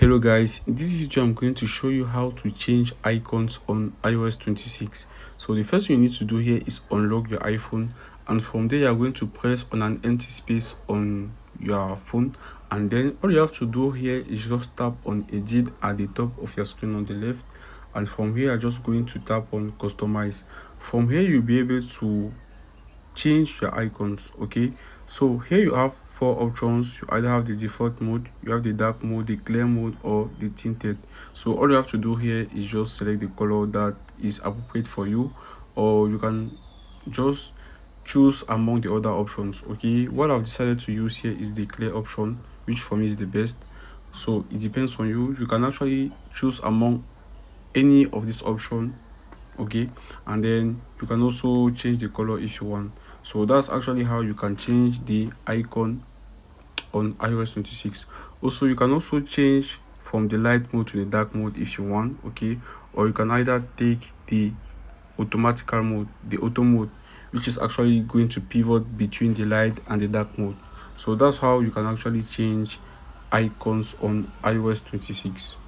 Hello guys, in this video I'm going to show you how to change icons on iOS 26. So the first thing you need to do here is unlock your iPhone, and from there you are going to press on an empty space on your phone, and then all you have to do here is just tap on edit at the top of your screen on the left, and from here you're just going to tap on customize. From here you'll be able to change your icons. Okay, so here you have four options. You either have the default mode, you have the dark mode, the clear mode, or the tinted. So all you have to do here is just select the color that is appropriate for you, or you can just choose among the other options. Okay, what I've decided to use here is the clear option, which for me is the best. So it depends on you. You can actually choose among any of this option. Okay, and then you can also change the color if you want. So that's actually how you can change the icon on iOS 26. Also, you can also change from the light mode to the dark mode if you want. Okay, or you can either take the automatical mode, the auto mode, which is actually going to pivot between the light and the dark mode. So that's how you can actually change icons on iOS 26.